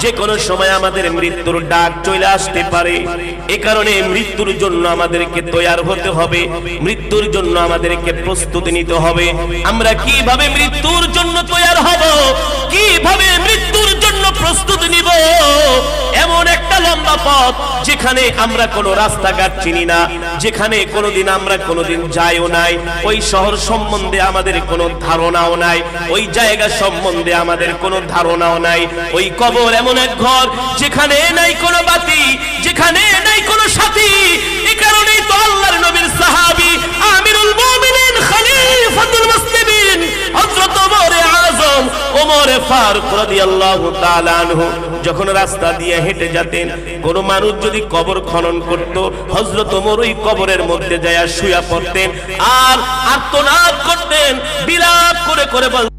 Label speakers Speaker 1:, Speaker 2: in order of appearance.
Speaker 1: যে কোনো সময় আমাদের মৃত্যুর ডাক চলে আসতে পারে। এই কারণে মৃত্যুর জন্য আমাদেরকে তৈয়ার হতে হবে, মৃত্যুর জন্য আমাদেরকে প্রস্তুতি নিতে হবে। আমরা কিভাবে মৃত্যুর জন্য তৈয়ার হব, কিভাবে মৃত্যুর জন্য প্রস্তুতি নিব? এমন একটা লম্বা পথ যেখানে আমরা কোনো রাস্তাঘাট চিনি না, যেখানে কোনোদিন আমরা কোনোদিন যাইও নাই, ওই শহর সম্বন্ধে আমাদের কোনো ধারণাও নাই, ওই জায়গা সম্বন্ধে আমাদের কোনো ধারণাও নাই। ওই কবর এমন এক ঘর যেখানে নাই কোনো বাতি, যেখানে নাই কোনো সাথী। এই কারণেই তো আল্লাহর নবীর সাহাবী আমিরুল মুমিনিন খলিফাতুল মুসলিমিন হযরত ওমরে আযম ওমর ফারুক রাদিয়াল্লাহু তাআলা আনহু যখন রাস্তা দিয়ে হেঁটে যেতেন, কোন মানুষ যদি কবর খনন করত, হযরত ওমর ওই কবরের মধ্যে যায় শুয়ে পড়তেন আর আর্তনাদ করতেন, বিলাপ করে করে বলতেন